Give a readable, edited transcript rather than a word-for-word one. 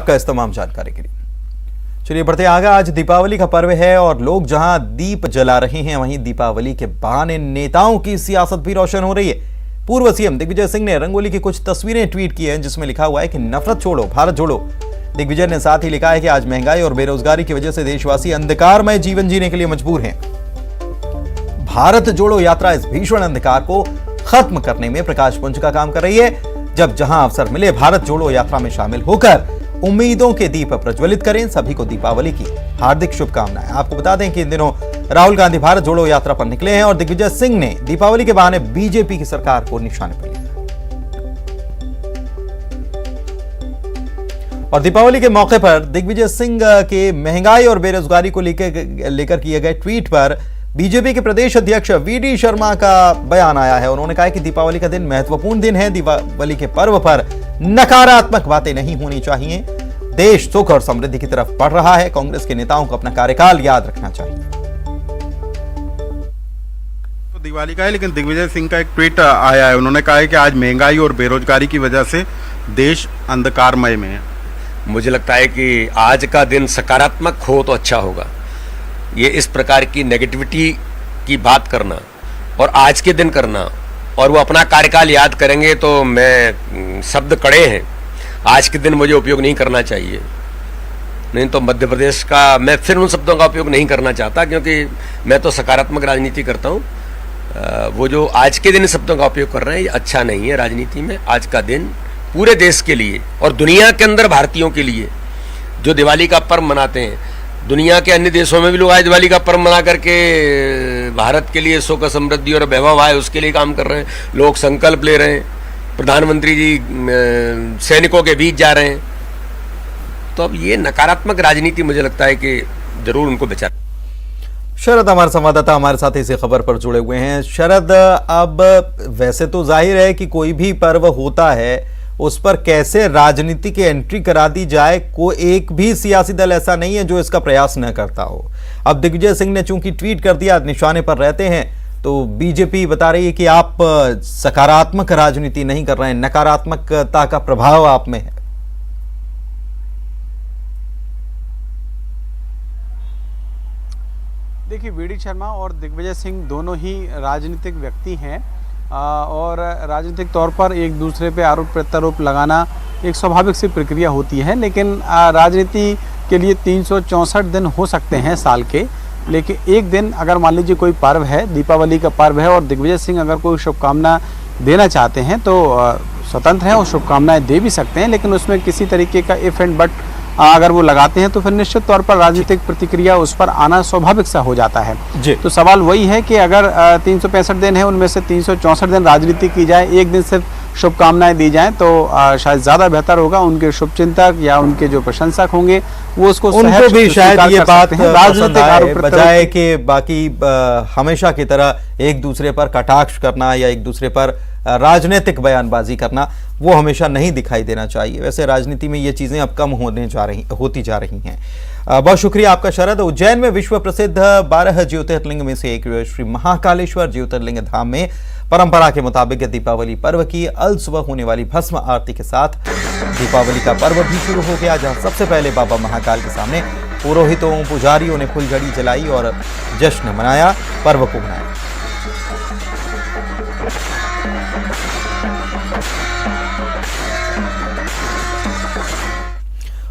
आपका इस तमाम जानकारी के लिए। चलिए बढ़ते आगे। आज दीपावली का पर्व है और लोग जहां दीप जला रहे हैं, वहीं दीपावली के बहाने नेताओं की सियासत भी रोशन हो रही है। पूर्व सीएम दिग्विजय सिंह ने रंगोली की कुछ तस्वीरें ट्वीट की हैं, जिसमें लिखा हुआ है कि नफरत छोड़ो, भारत जोड़ो। दिग्विजय ने साथ ही लिखा है कि आज महंगाई और बेरोजगारी की वजह से देशवासी अंधकारमय जीवन जीने के लिए मजबूर हैं। भारत जोड़ो यात्रा इस भीषण अंधकार को खत्म करने में प्रकाश पुंज का काम कर रही है। जब जहां अवसर मिले, भारत जोड़ो यात्रा में शामिल होकर उम्मीदों के दीप प्रज्वलित करें। सभी को दीपावली की हार्दिक शुभकामनाएं। आपको बता दें कि इन दिनों राहुल गांधी भारत जोड़ो यात्रा पर निकले हैं और दिग्विजय सिंह ने दीपावली के बहाने बीजेपी की सरकार को निशाने पर लिया। और दीपावली के मौके पर दिग्विजय सिंह के महंगाई और बेरोजगारी को लेकर किए गए ट्वीट पर बीजेपी के प्रदेश अध्यक्ष वीडी शर्मा का बयान आया है। उन्होंने कहा कि दीपावली का दिन महत्वपूर्ण दिन है। दीपावली के पर्व पर नकारात्मक बातें नहीं होनी चाहिए। देश सुख और समृद्धि की तरफ बढ़ रहा है। कांग्रेस के नेताओं को अपना कार्यकाल याद रखना चाहिए। तो दिवाली का है, लेकिन दिग्विजय सिंह का एक ट्वीट आया है। उन्होंने कहा है कि आज महंगाई और बेरोजगारी की वजह से देश अंधकारमय में है। मुझे लगता है कि आज का दिन सकारात्मक हो तो अच्छा होगा। ये इस प्रकार की नेगेटिविटी की बात करना और आज के दिन करना और वो अपना कार्यकाल याद करेंगे, तो मैं शब्द कड़े हैं, आज के दिन मुझे उपयोग नहीं करना चाहिए। नहीं तो मध्य प्रदेश का मैं फिर उन शब्दों का उपयोग नहीं करना चाहता, क्योंकि मैं तो सकारात्मक राजनीति करता हूँ। वो जो आज के दिन शब्दों का उपयोग कर रहे हैं, ये अच्छा नहीं है राजनीति में। आज का दिन पूरे देश के लिए और दुनिया के अंदर भारतीयों के लिए जो दिवाली का पर्व मनाते हैं, दुनिया के अन्य देशों में भी लोग आज दिवाली का पर्व मना करके भारत के लिए सुख समृद्धि और वैभव आए उसके लिए काम कर रहे हैं। लोग संकल्प ले रहे हैं, प्रधानमंत्री जी सैनिकों के बीच जा रहे हैं। तो अब ये नकारात्मक राजनीति मुझे लगता है कि जरूर उनको बचा। शरद हमारे संवाददाता हमारे साथ इसी खबर पर जुड़े हुए हैं। शरद, अब वैसे तो जाहिर है कि कोई भी पर्व होता है उस पर कैसे राजनीति की एंट्री करा दी जाए, कोई एक भी सियासी दल ऐसा नहीं है जो इसका प्रयास न करता हो। अब दिग्विजय सिंह ने चूंकि ट्वीट कर दिया, निशाने पर रहते हैं, तो बीजेपी बता रही है कि आप सकारात्मक राजनीति नहीं कर रहे हैं, नकारात्मकता का प्रभाव आप में है। देखिए, वीडी शर्मा और दिग्विजय सिंह दोनों ही राजनीतिक व्यक्ति हैं और राजनीतिक तौर पर एक दूसरे पे आरोप प्रत्यारोप लगाना एक स्वाभाविक सी प्रक्रिया होती है। लेकिन राजनीति के लिए 364 दिन हो सकते हैं साल के, लेकिन एक दिन अगर मान लीजिए कोई पर्व है, दीपावली का पर्व है, और दिग्विजय सिंह अगर कोई शुभकामना देना चाहते हैं तो स्वतंत्र हैं और शुभकामनाएं दे भी सकते हैं। लेकिन उसमें किसी तरीके का इफ एंड बट अगर वो लगाते हैं तो फिर निश्चित तौर पर राजनीतिक प्रतिक्रिया उस पर आना स्वाभाविक सा हो जाता है। तो सवाल वही है कि अगर 365 दिन है, उनमें से 364 दिन राजनीति की जाए, एक दिन सिर्फ शुभकामनाएं दी जाएं, तो शायद ज़्यादा बेहतर होगा। उनके शुभचिंतक या उनके जो प्रशंसक होंगे वो उसको उनको भी शायद ये बात राजनीतिक बजाय कि बाकी हमेशा की तरह एक दूसरे पर कटाक्ष करना या एक दूसरे पर राजनीतिक बयानबाजी करना, वो हमेशा नहीं दिखाई देना चाहिए। वैसे राजनीति में ये चीजें अब कम होती जा रही हैं। बहुत शुक्रिया आपका शरद। उज्जैन में विश्व प्रसिद्ध 12 ज्योतिर्लिंग में से एक श्री महाकालेश्वर ज्योतिर्लिंग धाम में परंपरा के मुताबिक दीपावली पर्व की अल सुबह होने वाली भस्म आरती के साथ दीपावली का पर्व भी शुरू हो गया, जहां सबसे पहले बाबा महाकाल के सामने पुरोहितों पुजारियों ने फुलझड़ी जलाई और जश्न मनाया, पर्व को मनाया।